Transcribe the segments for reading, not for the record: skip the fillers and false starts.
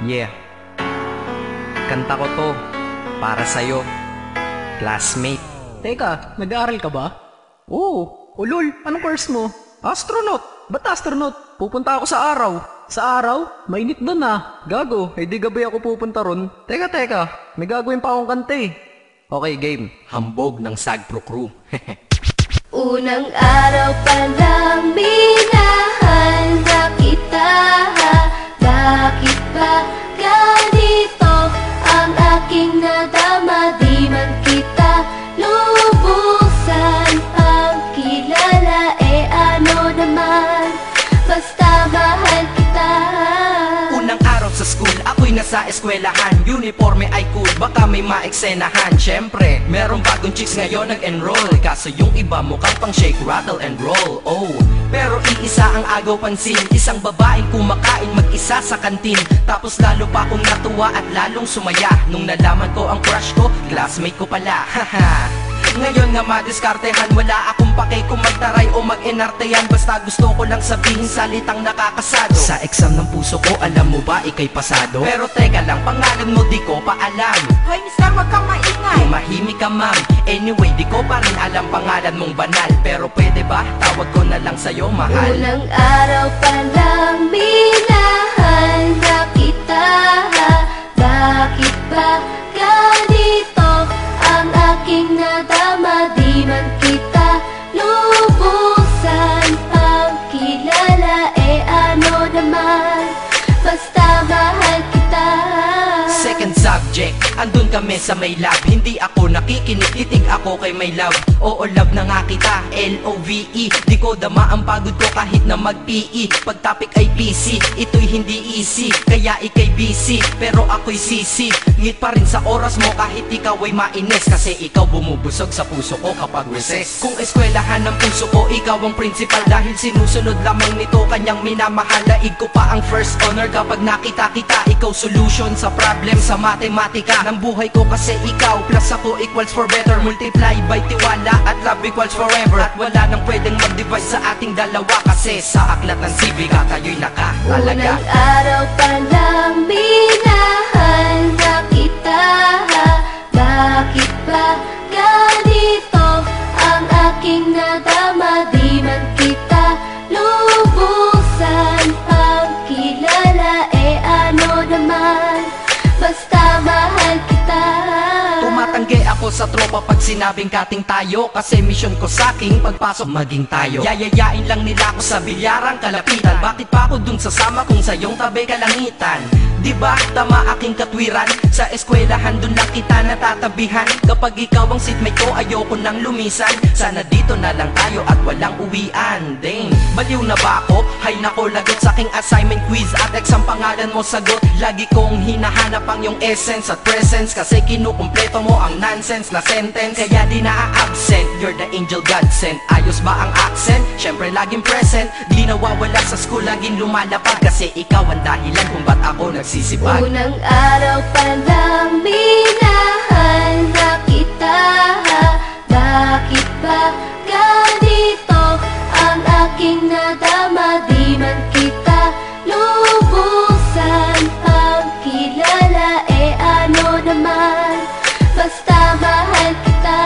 Yeah, kanta ko to para sa'yo, classmate. Teka, nag-aaral ka ba? Oo. Ulol, anong course mo? Astronaut. Ba't astronaut? Pupunta ako sa araw. Sa araw? Mainit doon ah. Gago, di gabi ako pupunta ron. Teka, may gagawin pa akong kanta eh. Okay, game. Hambog ng Sagpro Crew. Unang araw pa lang minahal na kita. Bakit ba ganito ang aking nadama? Di man kita lubusan ang kilala. Ano naman, basta mahal kita. Unang araw sa school, ako'y nasa eskwelahan. Uniforme ay cool, baka may maeksenahan. Syempre, merong bagong chicks ngayon nag-enroll. Kaso yung iba mukhang pang shake, rattle and roll. Oh, pero iisa ang agaw pansin. Isang babaeng kumakain mag-isa sa kantin. Tapos lalo pa akong natuwa at lalong sumaya nung nalaman ko ang crush ko, classmate ko pala. Haha. Ngayon nga madiskartehan, wala akong pake kung magtaray o mag-enartehan. Basta gusto ko lang sabihin salitang nakakasado. Sa exam ng puso ko, alam mo ba ikay pasado? Pero teka lang, pangalan mo di ko pa alam. Hoy mister, wag kang maingay. Tumahimik ka ma'am. Anyway, di ko pa rin alam pangalan mong banal. Pero pwede ba, tawag ko na lang sa'yo mahal. Unang araw pa lang minahal na kita. Bakit ba ganito ang aking nadama? Di man kita lubusan ang kilala. Ano naman, basta mahal kita. Second subject, andun kami sa may lab. Hindi ako nakikinig, titig ako kay may love. Oo, love na nga kita, L-O-V-E. Di ko dama ang pagod ko kahit na mag-PE. Pag topic ay PC, ito'y hindi easy. Kaya ikay busy, pero ako'y sisi. Ngit pa rin sa oras mo kahit ikaw ay mainis. Kasi ikaw bumubusog sa puso ko kapag recess. Kung eskwelahan ng puso ko, ikaw ang principal. Dahil sinusunod lamang nito kanyang minamahal. Daig ko pa ang first honor kapag nakita kita. Ikaw solution sa problem sa matematika ng buhay ko. Kasi ikaw plus ako equals for better. Multiply by tiwala at love equals forever. At wala nang pwedeng mag-divide sa ating dalawa. Kasi sa aklat ng sibika tayo'y nakatalaga. Unang araw pa lang minahal na kita. Bakit ba ganito ang aking nadama? Di man kita lubusan ang kilala. Ano naman, basta mahal kita. Tumatanggi ako sa tropa pag sinabing kating tayo. Kasi mission ko sa'king pagpasok maging tayo. Yayayain lang nila ako sa bilyarang kalapitan. Bakit pa ako dun sasama kung sa iyong tabi kalangitan? Diba tama aking katwiran? Sa eskwelahan dun lang kita natatabihan. Kapag ikaw ang seatmate ko, ayoko nang lumisan. Sana dito na lang tayo at walang uwian. Dang, baliw na ba ako? Hay nako, lagot sa aking assignment quiz at exam pangalan mo sagot. Lagi kong hinahanap ang iyong essence at presence. Kasi kinukumpleto mo ang nonsense na sentence. Kaya di na-absent, you're the angel God sent. Ayos ba ang accent? Syempre laging present. Di nawawala sa school, laging lumalapag. Kasi ikaw ang dahilan kung ba't ako nagsisipag. Unang araw pa lang minahal na kita. Bakit ba ganito ang aking nadama? Di man kita lubusan ang kilala. Ano naman, basta mahal kita.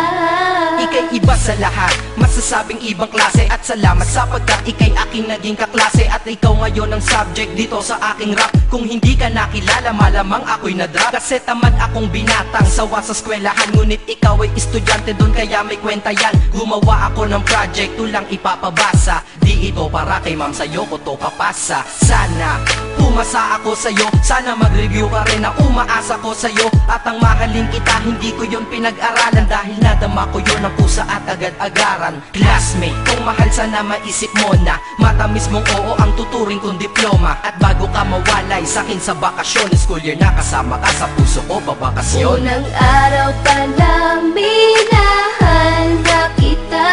Ika'y iba sa lahat, masasabing ibang klase. At salamat sapagkat ika'y aking naging kaklase. At ikaw ngayon ang subject dito sa aking rap. Kung hindi ka nakilala, malamang ako'y na-drop. Kasi tamad akong binatang sawa sa eskwelahan. Ngunit ikaw ay estudyante doon, kaya may kwenta yan. Gumawa ako ng project, tulang ipapabasa. Di ito para kay ma'am, sa'yo ko to papasa. Sana pumasa ako sa'yo, sana mag-review ka rin na umaasa ko sa'yo. At ang mahalin kita, hindi ko yun pinag-aralan. Dahil nadama ko yun ang pusa at agad-agaran. Classmate, kung mahal sana maisip mo na matamis mong oo ang tuturing kong diploma. At bago ka mawalay sa'kin sa bakasyon, school year na kasama ka sa puso ko babakasyon. Unang araw pa lang minahal na kita.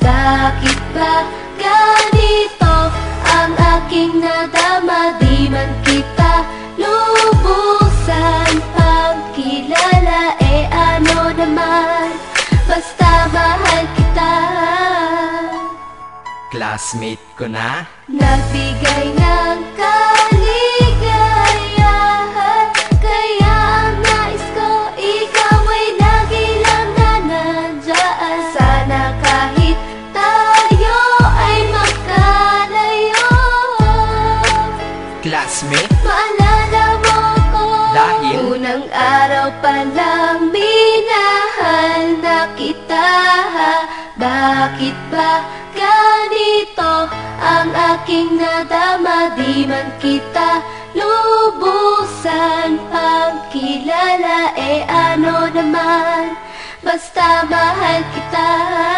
Bakit ba ganito ang aking nadama? Di man kita lubusan ang kilala. Ano naman, basta mahal kita. Classmate ko na Nagbigay ng kaligaya. kita. Bakit ba ganito ang aking nadama? Di man kita lubusan pagkilala, ano naman, basta mahal kita.